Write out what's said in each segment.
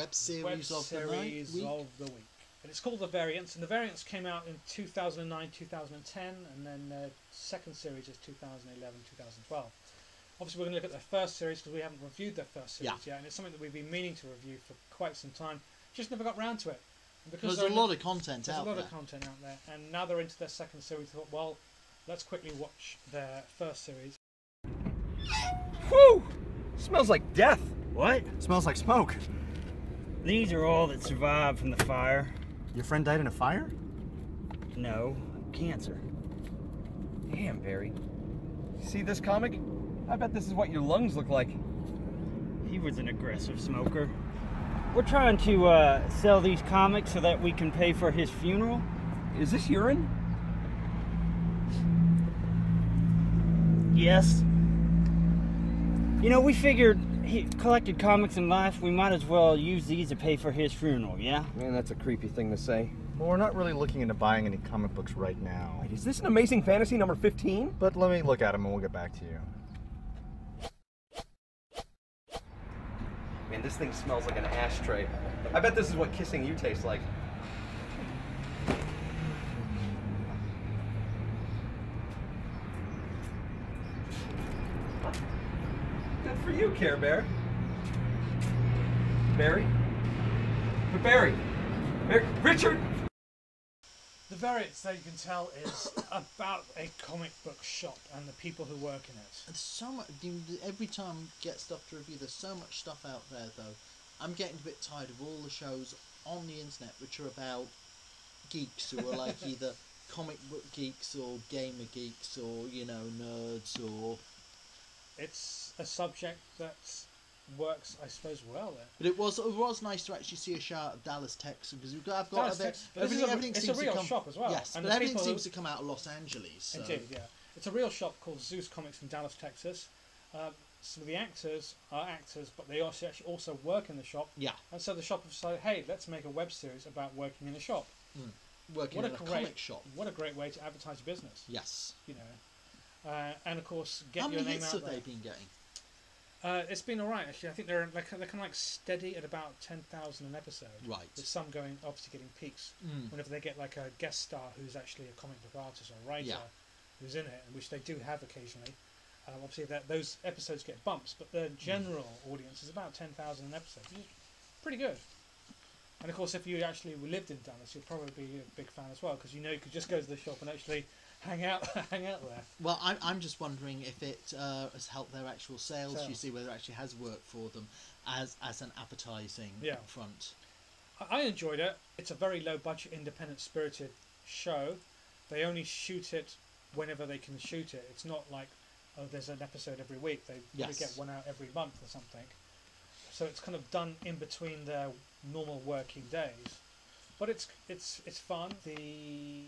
web series of the night. And it's called The Variants, and The Variants came out in 2009, 2010, and then the second series is 2011, 2012. Obviously, we're going to look at their first series because we haven't reviewed their first series yet, and it's something that we've been meaning to review for quite some time. Just never got round to it. And because there's a lot of content out there. There's a lot of content out there, and now they're into their second series. We thought, well, let's quickly watch their first series. Whew! Smells like death. What? Smells like smoke. These are all that survived from the fire. Your friend died in a fire? No, cancer. Damn, Barry. See this comic? I bet this is what your lungs look like. He was an aggressive smoker. We're trying to sell these comics so that we can pay for his funeral. Is this urine? Yes. You know, we figured he collected comics in life. We might as well use these to pay for his funeral, yeah? Man, that's a creepy thing to say. Well, we're not really looking into buying any comic books right now. Wait, is this an Amazing Fantasy number 15? But let me look at them and we'll get back to you. Man, this thing smells like an ashtray. I bet this is what kissing you tastes like. Good for you, Care Bear. Barry? But Barry! Richard! The Variants, that you can tell, is about a comic book shop and the people who work in it. There's so much. Every time I get stuff to review, there's so much stuff out there, though. I'm getting a bit tired of all the shows on the internet which are about geeks who are like either comic book geeks or gamer geeks or, you know, nerds or... It's a subject that works, I suppose, well there. But it was nice to actually see a show out of Dallas, Texas, because I've got everything it's seems a real to come, shop as well. Yes, and but everything seems to come out of Los Angeles. So. Indeed, yeah. It's a real shop called Zeus Comics in Dallas, Texas. Some of the actors are actors, but they also work in the shop. Yeah. And so the shop decided, hey, let's make a web series about working in a shop. Working in a comic shop. What a great way to advertise your business. Yes. You know, and of course get your name out there. How many hits have they been getting? It's been alright actually. I think they're kind of like steady at about 10,000 an episode. Right. With some going obviously getting peaks whenever they get like a guest star who's actually a comic book artist or writer who's in it, which they do have occasionally. Obviously those episodes get bumps, but the general audience is about 10,000 an episode, which is pretty good. And of course, if you actually lived in Dallas, you'd probably be a big fan as well, because you know you could just go to the shop and actually hang out there. Well, I'm just wondering if it has helped their actual sales. You see whether it actually has worked for them as an advertising front. I enjoyed it. It's a very low budget, independent spirited show. They only shoot it whenever they can shoot it. It's not like, oh, there's an episode every week. They probably get one out every month or something. So it's kind of done in between their normal working days. But it's fun. The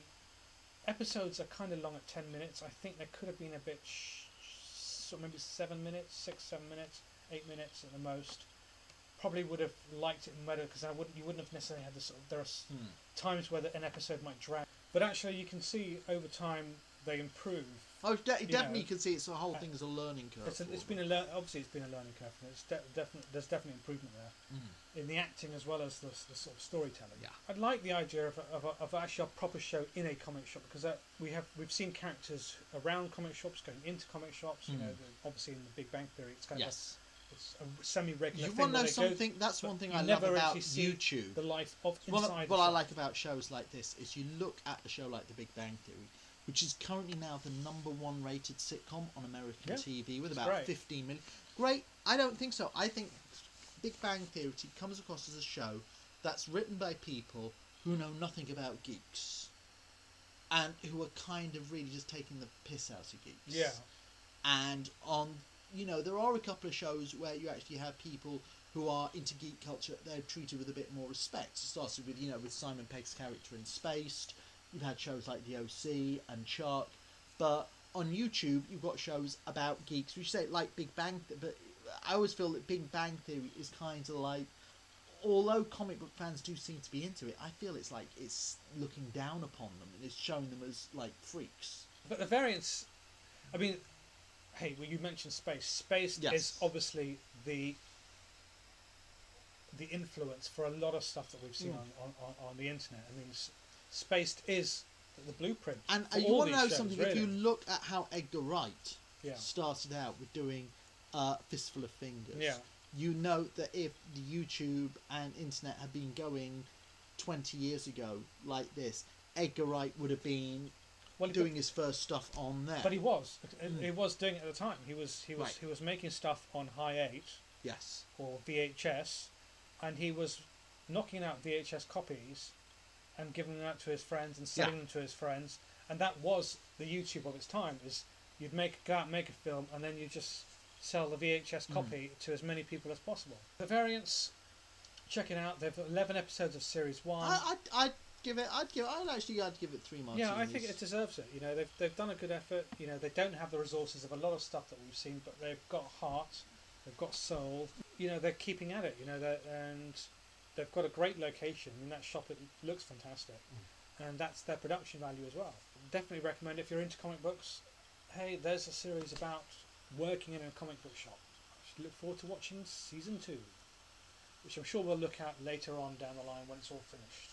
episodes are kind of long at 10 minutes. I think there could have been a bit, so maybe 7 minutes, 6, 7 minutes, 8 minutes at the most. Probably would have liked it better because you wouldn't have necessarily had this. There are times where an episode might drag, but actually you can see over time they improve. Oh, definitely you can see it's the whole thing is a learning curve. Obviously it's been a learning curve. And there's definitely improvement there in the acting as well as the sort of storytelling. Yeah, I like the idea of actually a proper show in a comic shop, because we've seen characters around comic shops going into comic shops. You know, obviously in the Big Bang Theory, it's kind of it's a semi-regular thing. You want to know something? That's one thing I love about YouTube. The life of inside. What I like about shows like this is you look at a show like The Big Bang Theory, which is currently now the #1 rated sitcom on American TV with about 15 million. Great. I don't think so. I think Big Bang Theory comes across as a show that's written by people who know nothing about geeks and who are kind of really just taking the piss out of geeks. Yeah. And there are a couple of shows where you actually have people who are into geek culture. They're treated with a bit more respect. It started with, with Simon Pegg's character in Spaced. You've had shows like The OC and Chuck, but on YouTube you've got shows about geeks. We say like Big Bang, but I always feel that Big Bang Theory is kind of like, although comic book fans do seem to be into it, I feel it's like it's looking down upon them and it's showing them as like freaks. But the variants, I mean, hey, well, you mentioned Spaced. Spaced is obviously the the influence for a lot of stuff that we've seen Mm. on the internet. I mean, Spaced is the blueprint. And for you all want to these know shows, something? really. If you look at how Edgar Wright Yeah. started out with doing Fistful of Fingers, Yeah. you note that if the YouTube and internet had been going 20 years ago like this, Edgar Wright would have been Well, doing his first stuff on there. but he was. He was doing it at the time. He was Right. making stuff on High 8 Yes. or VHS, and he was knocking out VHS copies and giving them out to his friends and selling them to his friends. And that was the YouTube of its time. Is you'd go out and make a film, and then you just sell the VHS copy to as many people as possible. The Variants, check it out. They've 11 episodes of series 1. I'd give it 3 marks. Yeah, I think it deserves it. You know, they've done a good effort. You know, they don't have the resources of a lot of stuff that we've seen, but they've got heart, they've got soul. You know, they're keeping at it. You know, and they've got a great location. In that shop, it looks fantastic, and that's their production value as well. Definitely recommend it if you're into comic books. Hey, there's a series about working in a comic book shop. I should look forward to watching season 2, which I'm sure we'll look at later on down the line when it's all finished.